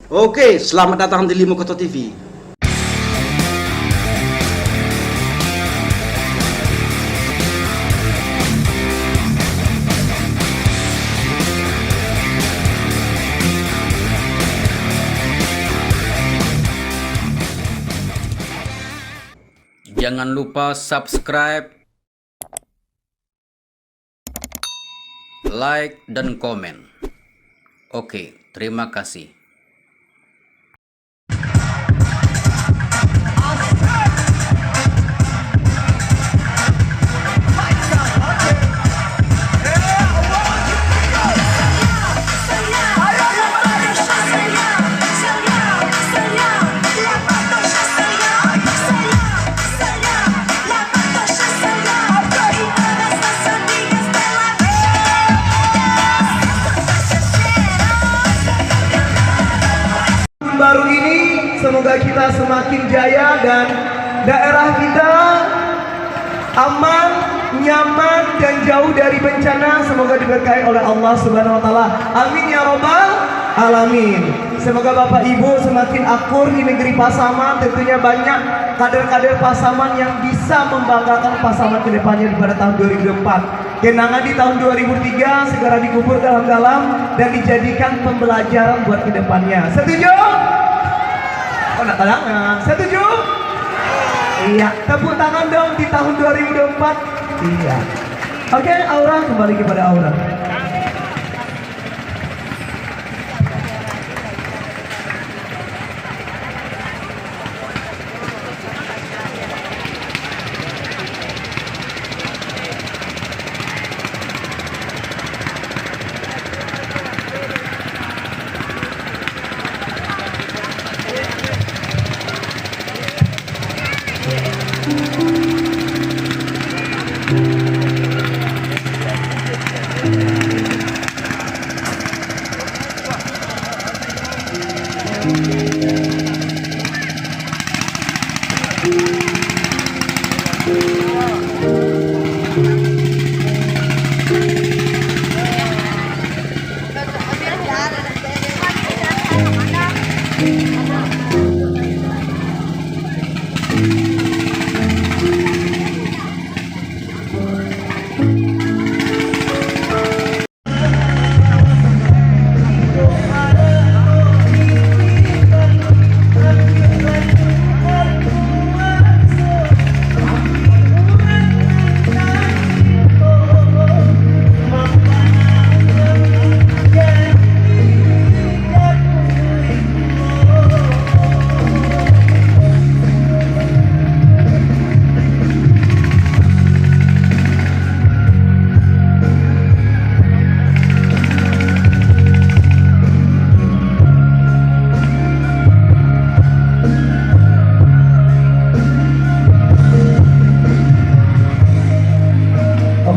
Oke, selamat datang di Limo Koto TV. Jangan lupa subscribe, like, dan komen. Oke, terima kasih. Baru ini semoga kita semakin jaya dan daerah kita aman, nyaman, dan jauh dari bencana. Semoga diberkahi oleh Allah Subhanahu wa Ta'ala. Amin ya Rabbal Alamin. Semoga Bapak Ibu semakin akur di negeri Pasaman. Tentunya banyak kader-kader Pasaman yang bisa membanggakan Pasaman ke depannya pada tahun 2004. Kenangan di tahun 2003 segera dikubur dalam-dalam dan dijadikan pembelajaran buat kedepannya. Setuju? Oh, nak tangan. Setuju? Iya. Tepuk tangan dong di tahun 2004. Iya. Oke, Aura, kembali kepada Aura.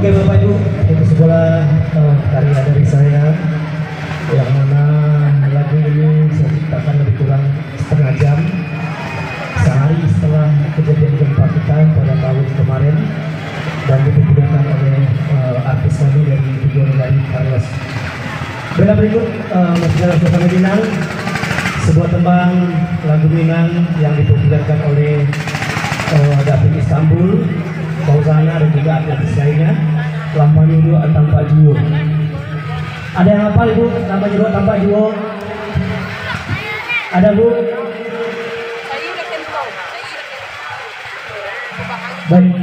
Oke Bapak Ibu, itu sebuah karya dari saya yang mana lagu ini saya ciptakan lebih kurang setengah jam sehari setelah kejadian gempa kita pada tahun kemarin dan diperbedaan oleh artis kami dari video dari Carlos. Bela berikut Masyarakat Sultan Minang, sebuah tembang lagu Minang yang dipopulerkan oleh David Istanbul, Fauzana, dan juga artis lainnya. Lampani Dulu Tanpa Jiwo. Ada yang hafal Ibu? Lampani Dulu Tanpa Jiwo. Ada Bu? Baik.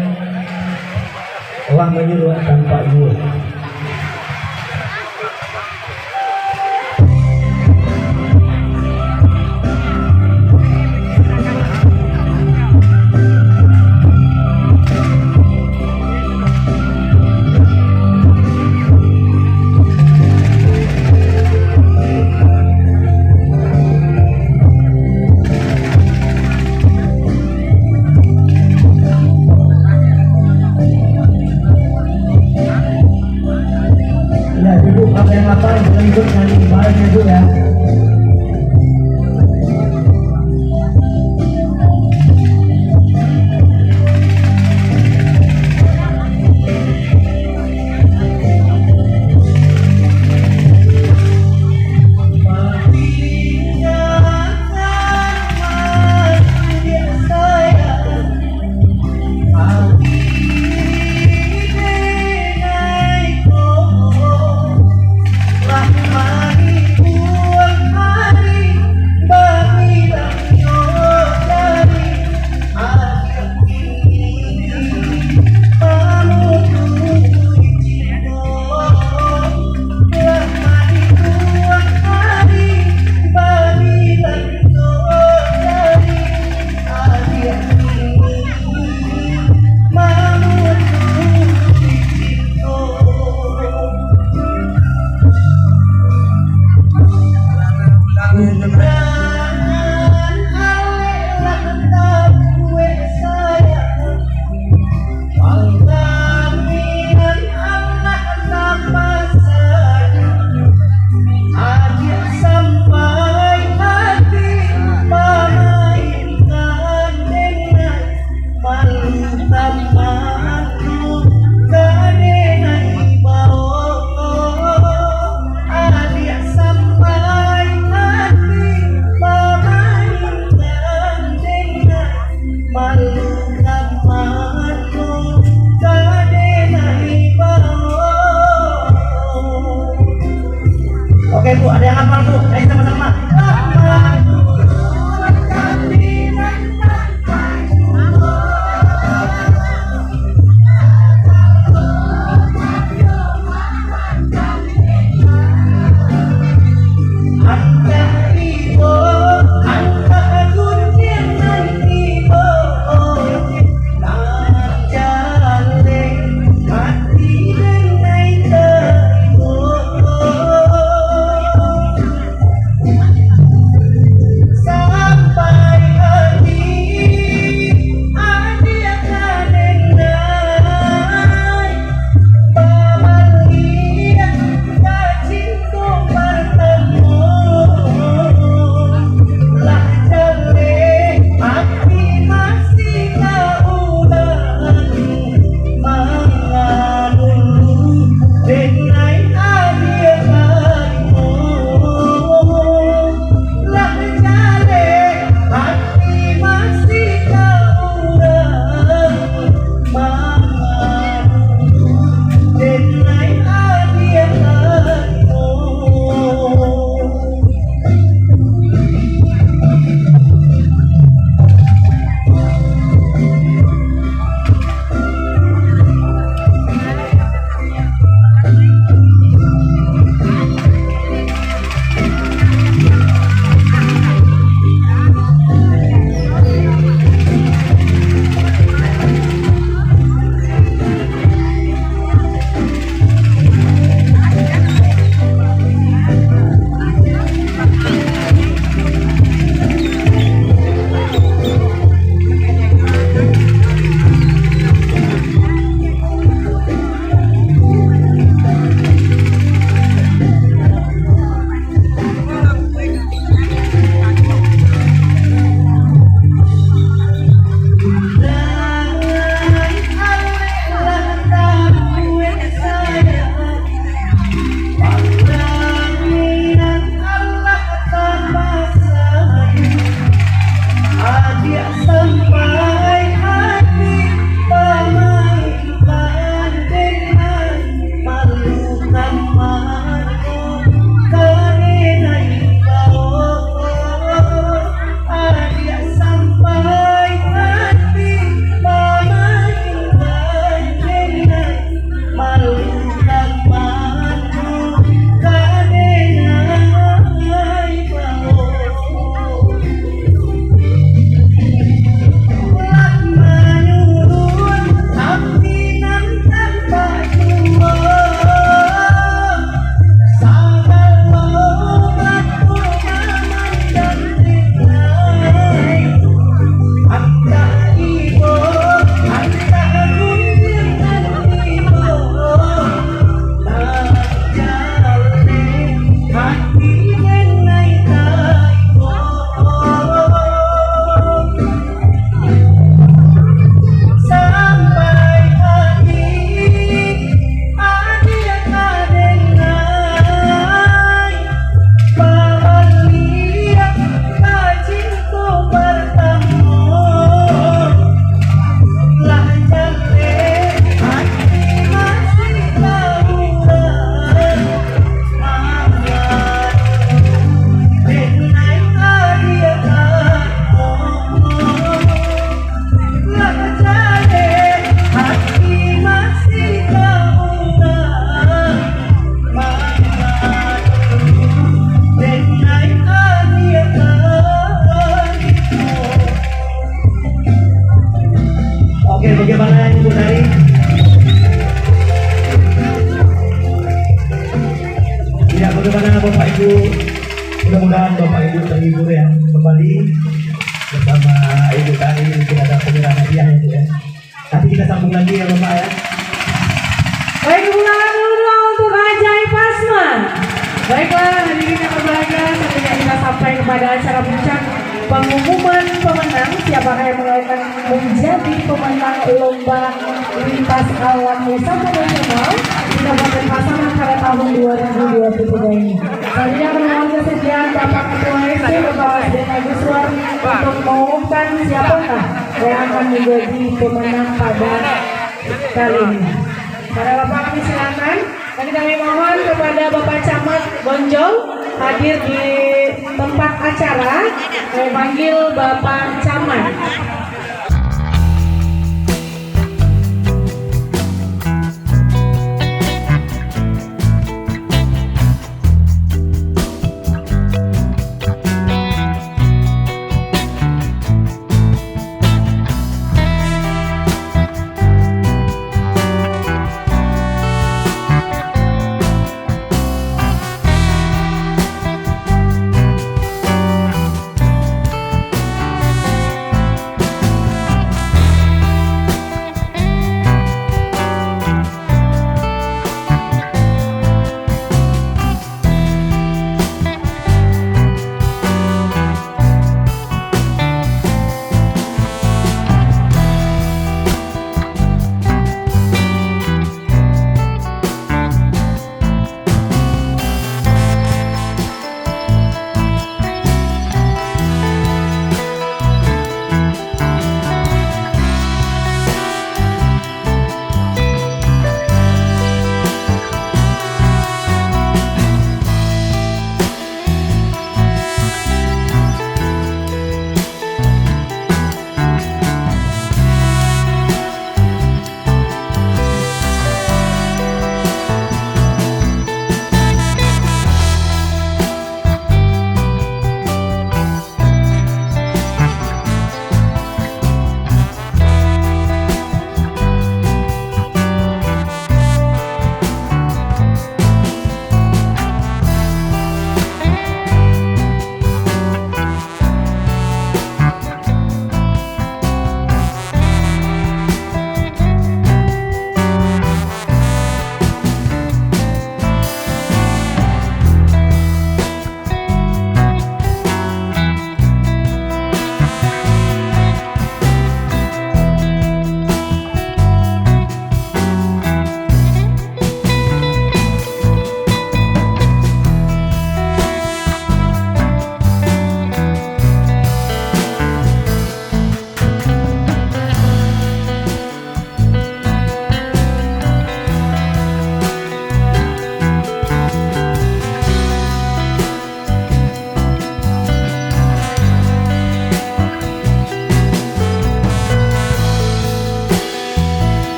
Lampani Dulu Tanpa Jiwo. silakan Bapak Ibu terhibur ya kembali bersama Ibu Tari. Mungkin ada penyerahan hadiah ya. Nanti kita sambung lagi ya Bapak ya. Baik, tepuk tangan dulu untuk Ajaib Pasma. Baiklah, hadirin yang berbahagia, selanjutnya kita sampai kepada acara puncak pengumuman pemenang. Siapakah yang akan menjadi pemenang lomba lintas alam wisata nasional di Kabupaten Pasaman pada tahun 2023 ini. Selanjutnya akan mohon kesediaan Bapak Ketua SD Bapak Wasden Agus Suar untuk mengumumkan siapakah yang akan menjadi pemenang pada kali ini. Para Bapak kami silakan. Dan kami mohon kepada Bapak Camat Bonjol hadir di tempat acara. Kami panggil Bapak Camat.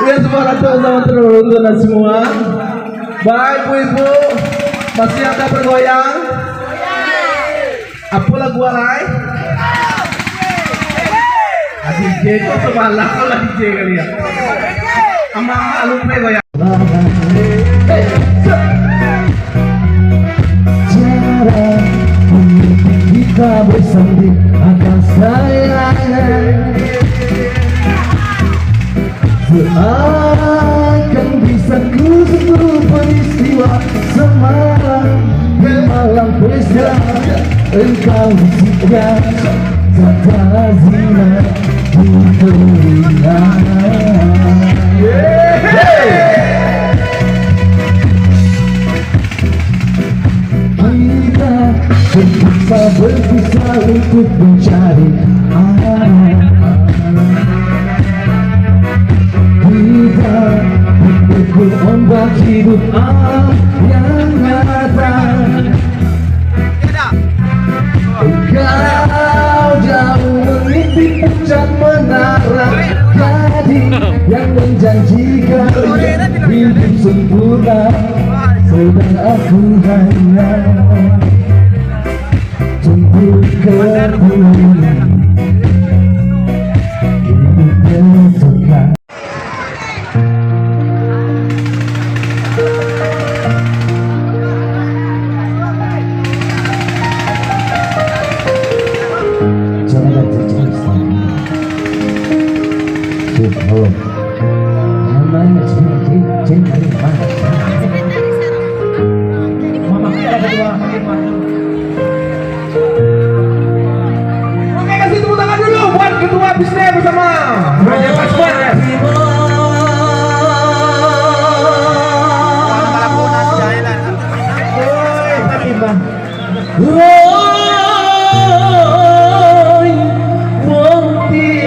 Ya, selamat teman-teman semua. Baik, ibu-ibu, masih ada bergoyang? Apa lagu alay? DJ kok sebalah kalau DJ kali ya. Ama lupa goyang. Kita bersanding akan sayang, seakan bisa ku sentuh peristiwa semalam di malam pesta. Engkau sudah kata zina di telinga. Kita terpaksa berpisah untuk mencari arah. Kita memikul ombak hidup yang nyata. Engkau jauh pucat menara tadi yang menjanjikan hidup sempurna, sedang aku hanya jemput kepulang hidup tersekat. Jangan terjadi Subhanallah, namanya jin dari mana? Mama kita berdua Oke, kasih tepuk tangan dulu buat ketua bisnis bersama Raja Pasman ya. Oi, Fatimah.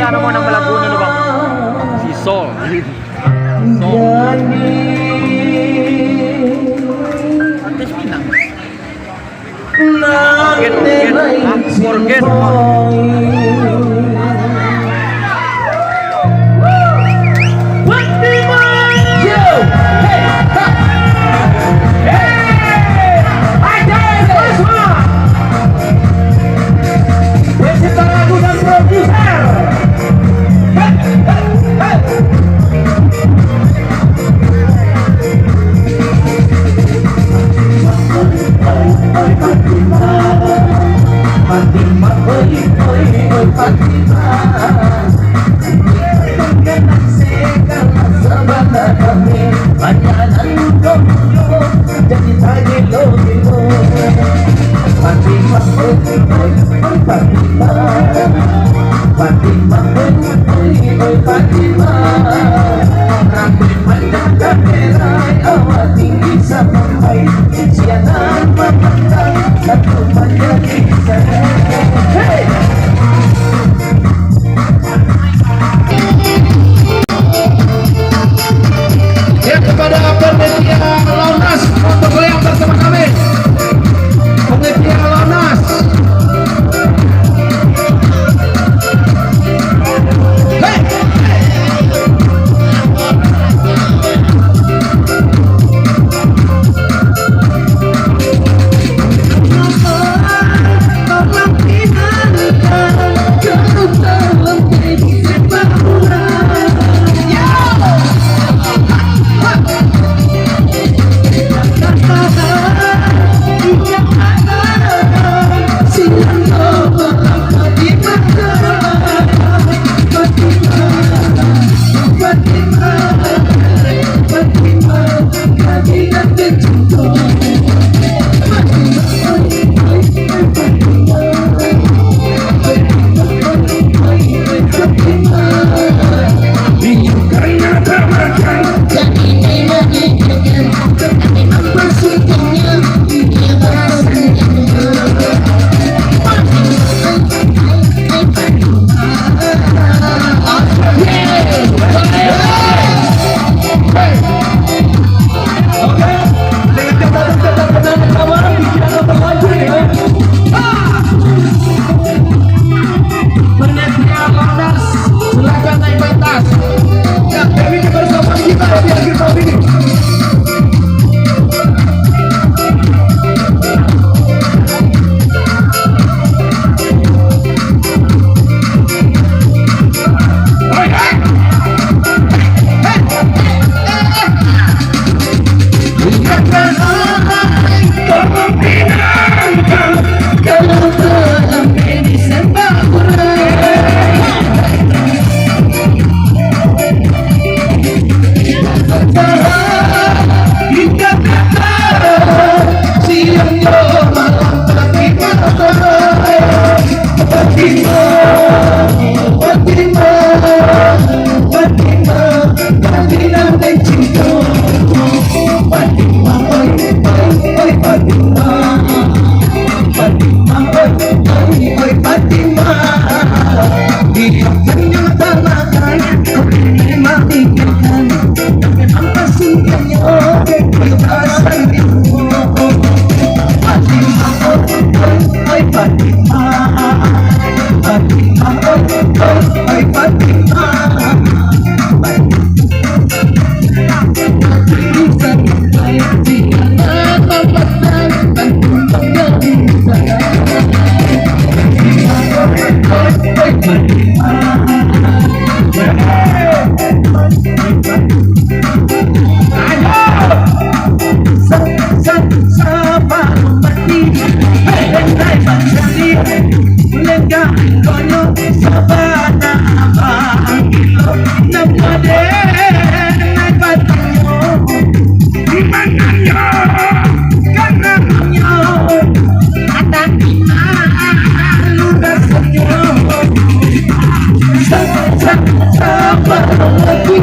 Ano mo nang Malabon ano bang? Si Sol. Artis Minang. Forget. Pencipta lagu dan produser. Fatimah, oi, Fatimah. Dengan segala sabana kami, panjalan dulu, jadi tadi lo. Fatimah, oi, Fatimah. Fatimah, oi, Fatimah. Rambut panjang dan merah, awal tinggi sampai siaran memandang satu menjadi saya. Hey! Ya, kepada panitia Launas untuk yang bersama kami. Panitia Launas. Hey! Fatimah, Sabar lagi